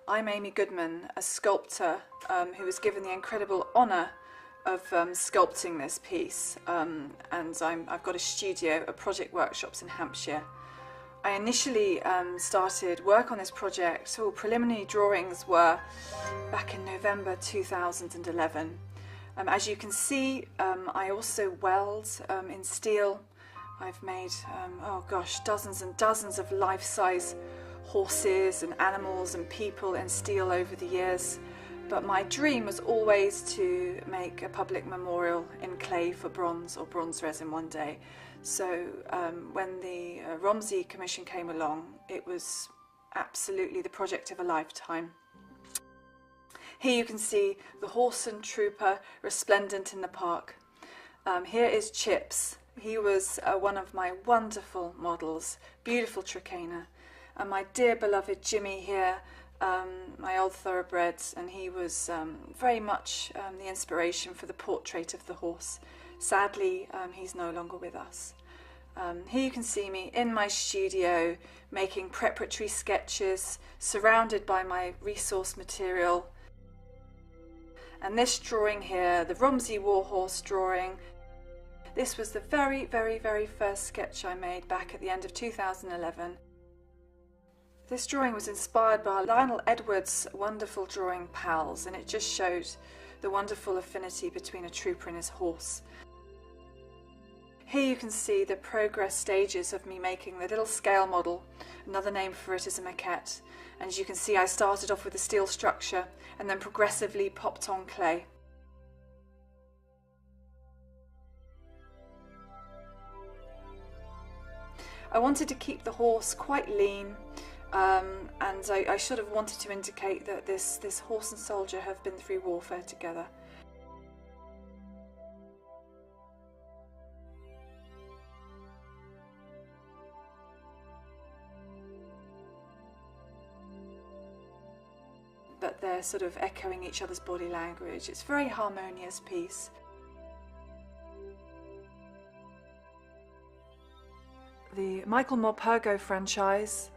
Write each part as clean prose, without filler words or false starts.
I'm Amy Goodman, a sculptor who was given the incredible honour of sculpting this piece, and I've got a studio of project workshops in Hampshire. I initially started work on this project, preliminary drawings were back in November 2011. As you can see, I also weld in steel. I've made, dozens and dozens of life-size horses and animals and people in steel over the years. But my dream was always to make a public memorial in clay for bronze or bronze resin one day. So when the Romsey Commission came along, it was absolutely the project of a lifetime. Here you can see the horse and trooper resplendent in the park. Here is Chips. He was one of my wonderful models, beautiful Trichina. And my dear beloved Jimmy here, my old thoroughbred, and he was very much the inspiration for the portrait of the horse. Sadly, he's no longer with us. Here you can see me in my studio making preparatory sketches, surrounded by my resource material. And this drawing here, the Romsey War Horse drawing, this was the very, very, very first sketch I made back at the end of 2011. This drawing was inspired by Lionel Edwards' wonderful drawing Pals, and it just showed the wonderful affinity between a trooper and his horse. Here you can see the progress stages of me making the little scale model. Another name for it is a maquette. And as you can see, I started off with a steel structure and then progressively popped on clay. I wanted to keep the horse quite lean, and I should have wanted to indicate that this horse and soldier have been through warfare together. But they're sort of echoing each other's body language. It's a very harmonious piece. The Michael Morpurgo franchise,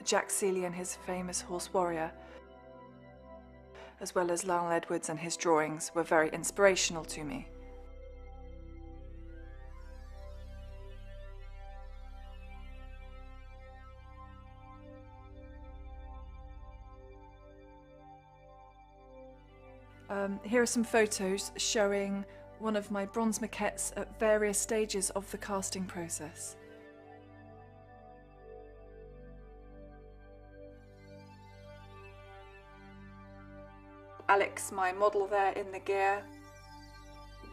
Jack Seeley and his famous Horse Warrior, as well as Lionel Edwards and his drawings, were very inspirational to me. Here are some photos showing one of my bronze maquettes at various stages of the casting process. Alex, my model there in the gear.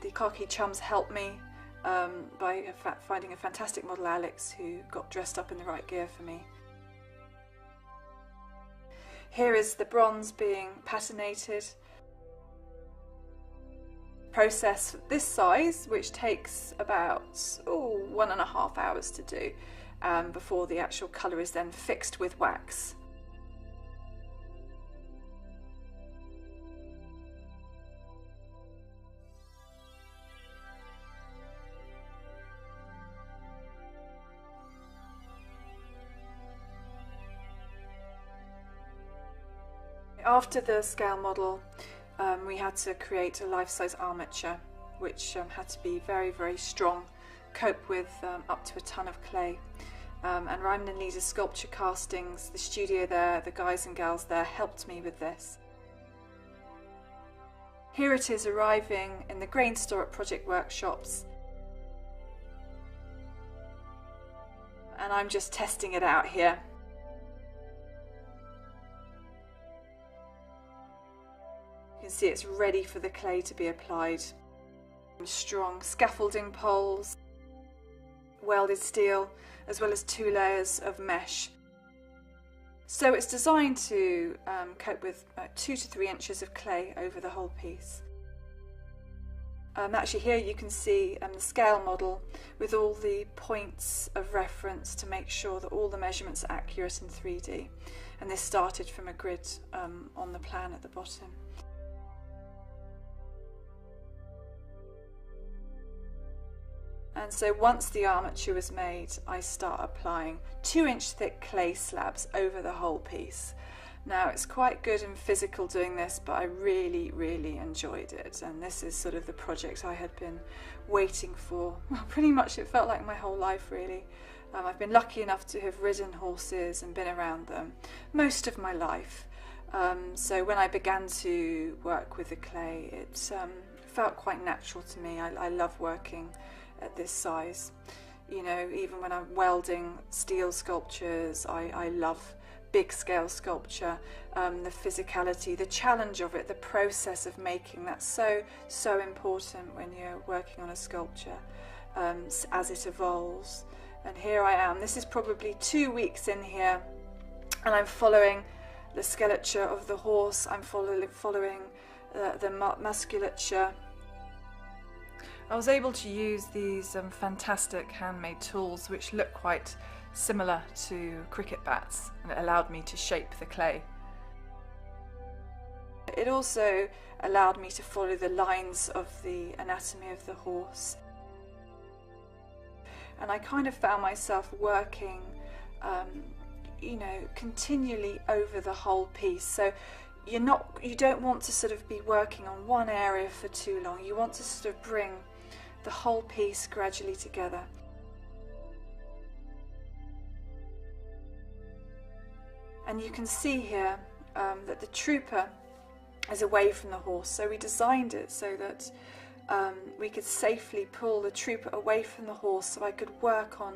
The khaki chums helped me by finding a fantastic model, Alex, who got dressed up in the right gear for me. Here is the bronze being patinated. Process this size, which takes about 1.5 hours to do before the actual colour is then fixed with wax. After the scale model, we had to create a life-size armature, which had to be very, very strong, cope with up to a ton of clay. And Ryman and Lee's Sculpture Castings, the studio there, the guys and gals there helped me with this. Here it is arriving in the grain store at Project Workshops. And I'm just testing it out here. You can see it's ready for the clay to be applied. Strong scaffolding poles, welded steel, as well as 2 layers of mesh. So it's designed to cope with 2 to 3 inches of clay over the whole piece. Actually here you can see the scale model with all the points of reference to make sure that all the measurements are accurate in 3D. And this started from a grid on the plan at the bottom. And so once the armature was made, I start applying 2-inch thick clay slabs over the whole piece. Now, it's quite good and physical doing this, but I really, really enjoyed it. And this is sort of the project I had been waiting for. Well, pretty much it felt like my whole life, really. I've been lucky enough to have ridden horses and been around them most of my life. So when I began to work with the clay, it felt quite natural to me. I love working at this size. You know, even when I'm welding steel sculptures, I love big scale sculpture, the physicality, the challenge of it, the process of making, that's so important when you're working on a sculpture as it evolves. And here I am, this is probably 2 weeks in here, and I'm following the skeleture of the horse, I'm following the musculature. I was able to use these fantastic handmade tools which look quite similar to cricket bats, and it allowed me to shape the clay. It also allowed me to follow the lines of the anatomy of the horse. And I kind of found myself working, you know, continually over the whole piece. So you don't want to sort of be working on one area for too long. You want to sort of bring the whole piece gradually together. And you can see here that the trooper is away from the horse, so we designed it so that we could safely pull the trooper away from the horse, so I could work on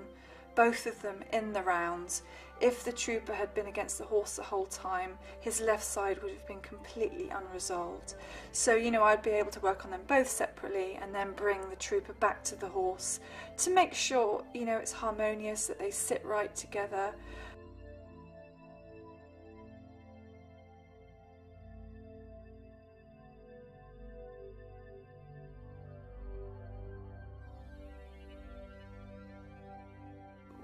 both of them in the rounds. If the trooper had been against the horse the whole time, his left side would have been completely unresolved. So, you know, I'd be able to work on them both separately and then bring the trooper back to the horse to make sure, you know, it's harmonious, that they sit right together.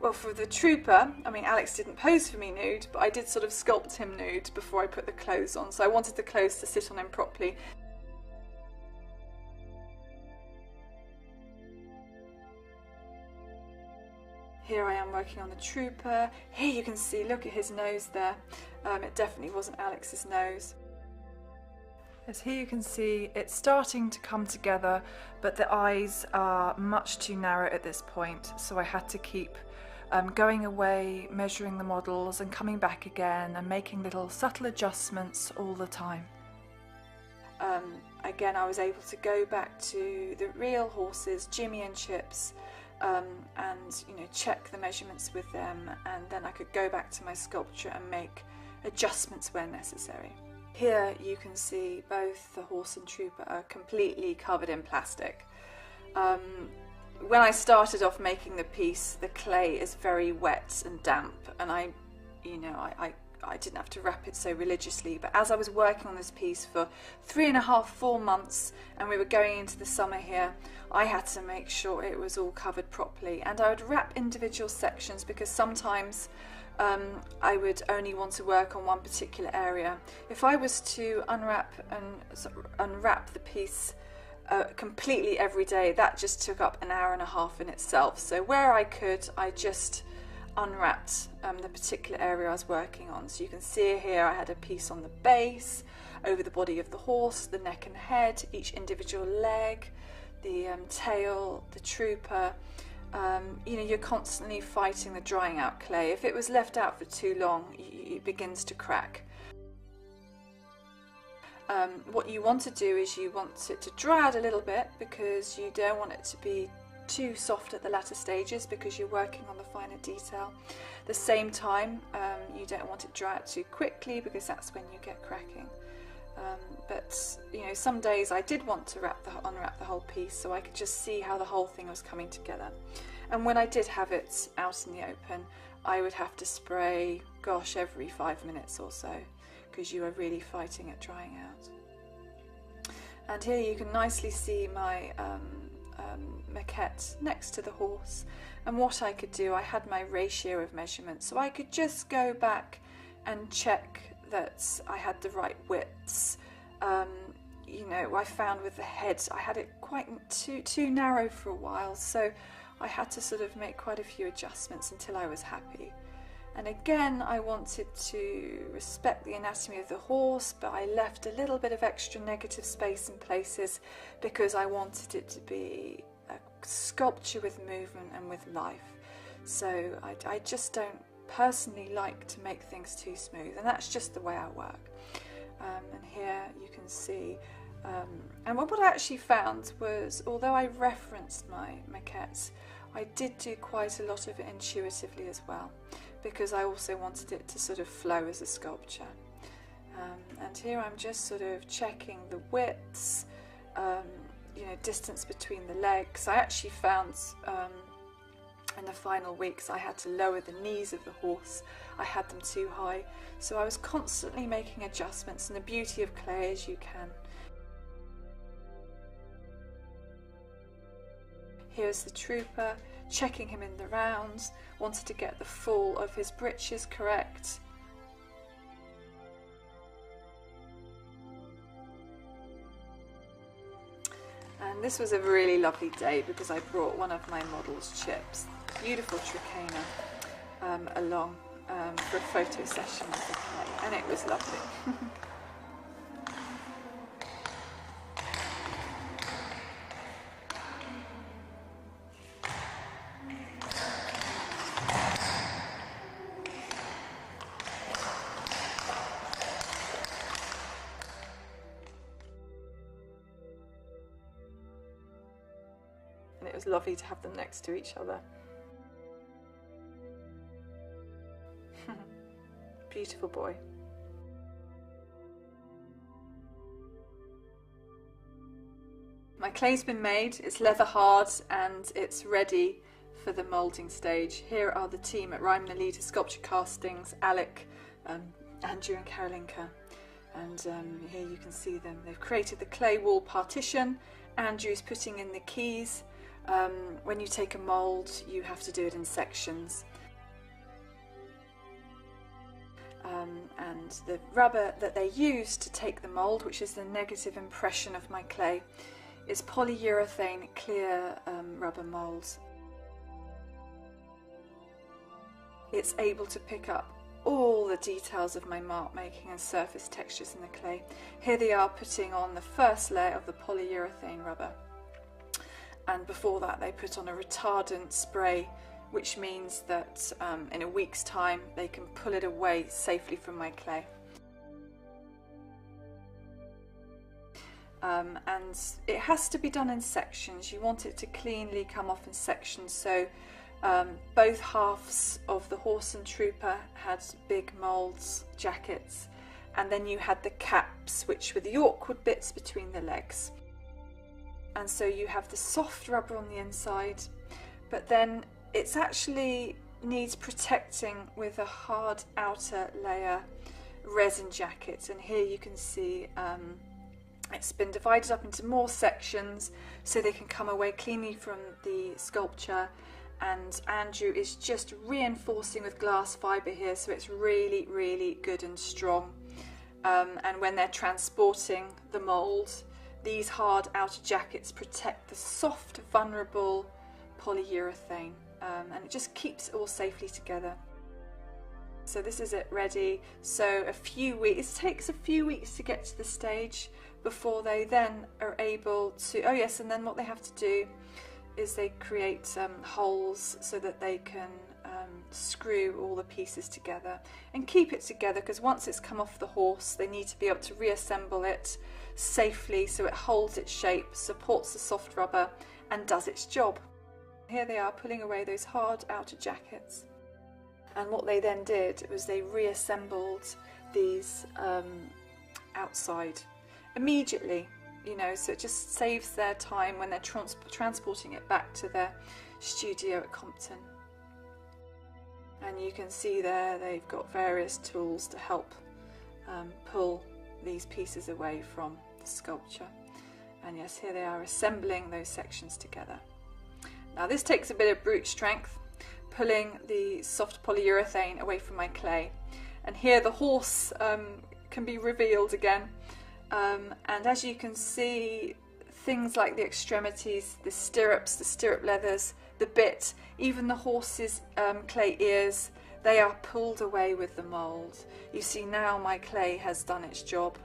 Well, for the trooper, I mean, Alex didn't pose for me nude, but I did sort of sculpt him nude before I put the clothes on, so I wanted the clothes to sit on him properly. Here I am working on the trooper. Here you can see, look at his nose there. It definitely wasn't Alex's nose. As here you can see, it's starting to come together, but the eyes are much too narrow at this point, so I had to keep going away, measuring the models and coming back again and making little subtle adjustments all the time. Again, I was able to go back to the real horses, Jimmy and Chips, and you know, check the measurements with them, and then I could go back to my sculpture and make adjustments where necessary. Here you can see both the horse and trooper are completely covered in plastic. When I started off making the piece, the clay is very wet and damp, and I didn't have to wrap it so religiously, but as I was working on this piece for 3.5, 4 months, and we were going into the summer here, I had to make sure it was all covered properly, and I would wrap individual sections because sometimes I would only want to work on one particular area. If I was to unwrap the piece completely every day, that just took up an hour and a half in itself. So where I could, I just unwrapped the particular area I was working on. So you can see here I had a piece on the base, over the body of the horse, the neck and head, each individual leg, the tail, the trooper. You know, you're constantly fighting the drying out clay. If it was left out for too long, it begins to crack. What you want to do is you want it to dry out a little bit, because you don't want it to be too soft at the latter stages because you're working on the finer detail. At the same time, you don't want it to dry out too quickly because that's when you get cracking. But you know, some days I did want to unwrap the whole piece so I could just see how the whole thing was coming together. And when I did have it out in the open, I would have to spray, gosh, every 5 minutes or so, because you are really fighting it drying out. And here you can nicely see my maquette next to the horse, and what I could do, I had my ratio of measurements, so I could just go back and check that I had the right widths. You know, I found with the head I had it quite too narrow for a while, so I had to sort of make quite a few adjustments until I was happy. And again, I wanted to respect the anatomy of the horse, but I left a little bit of extra negative space in places because I wanted it to be a sculpture with movement and with life. So I just don't personally like to make things too smooth, and that's just the way I work. And here you can see, and what I actually found was, although I referenced my maquettes, I did do quite a lot of it intuitively as well, because I also wanted it to sort of flow as a sculpture. And here I'm just sort of checking the widths, you know, distance between the legs. I actually found in the final weeks I had to lower the knees of the horse. I had them too high, so I was constantly making adjustments, and the beauty of clay is you can. Here's the trooper, checking him in the rounds, wanted to get the fall of his breeches correct. And this was a really lovely day because I brought one of my model's chips, beautiful Tricana, along for a photo session with the clay, and it was lovely. And it was lovely to have them next to each other. Beautiful boy. My clay's been made, it's leather hard, and it's ready for the moulding stage. Here are the team at Ryman & Leader Sculpture Castings, Alec, Andrew and Karolinka. And here you can see them. They've created the clay wall partition. Andrew's putting in the keys. When you take a mould, you have to do it in sections. And the rubber that they use to take the mould, which is the negative impression of my clay, is polyurethane clear rubber moulds. It's able to pick up all the details of my mark making and surface textures in the clay. Here they are putting on the first layer of the polyurethane rubber, and before that they put on a retardant spray, which means that in a week's time they can pull it away safely from my clay. And it has to be done in sections. You want it to cleanly come off in sections, so both halves of the horse and trooper had big moulds, jackets, and then you had the caps, which were the awkward bits between the legs. And so you have the soft rubber on the inside, but then it's actually needs protecting with a hard outer layer resin jacket. And here you can see it's been divided up into more sections so they can come away cleanly from the sculpture. And Andrew is just reinforcing with glass fibre here, so it's really, really good and strong. And when they're transporting the mould, these hard outer jackets protect the soft, vulnerable polyurethane, and it just keeps it all safely together. So this is it ready. So it takes a few weeks to get to the stage before they then are able to, oh yes, and then what they have to do is they create holes so that they can screw all the pieces together and keep it together, because once it's come off the horse they need to be able to reassemble it safely so it holds its shape, supports the soft rubber and does its job. Here they are pulling away those hard outer jackets, and what they then did was they reassembled these outside immediately, you know, so it just saves their time when they're transporting it back to their studio at Compton. And you can see there they've got various tools to help pull these pieces away from the sculpture. And yes, here they are assembling those sections together. Now this takes a bit of brute strength, pulling the soft polyurethane away from my clay. And here the horse can be revealed again. And as you can see, things like the extremities, the stirrups, the stirrup leathers, the bit, even the horse's clay ears, they are pulled away with the mould. You see now my clay has done its job.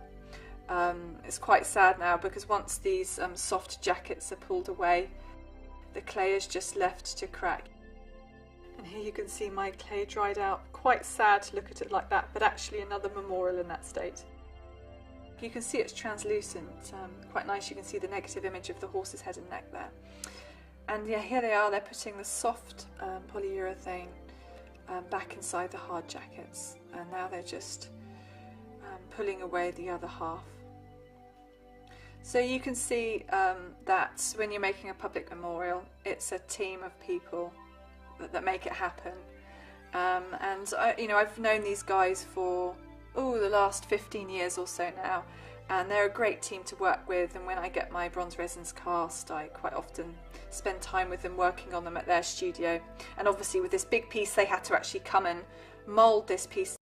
It's quite sad now because once these soft jackets are pulled away, the clay is just left to crack. And here you can see my clay dried out. Quite sad to look at it like that, but actually another memorial in that state. You can see it's translucent, quite nice. You can see the negative image of the horse's head and neck there. And yeah, here they are, they're putting the soft polyurethane back inside the hard jackets, and now they're just pulling away the other half. So you can see that when you're making a public memorial, it's a team of people that make it happen. And I've known these guys for the last 15 years or so now, and they're a great team to work with. And when I get my bronze resins cast, I quite often spend time with them working on them at their studio. And obviously with this big piece, they had to actually come and mould this piece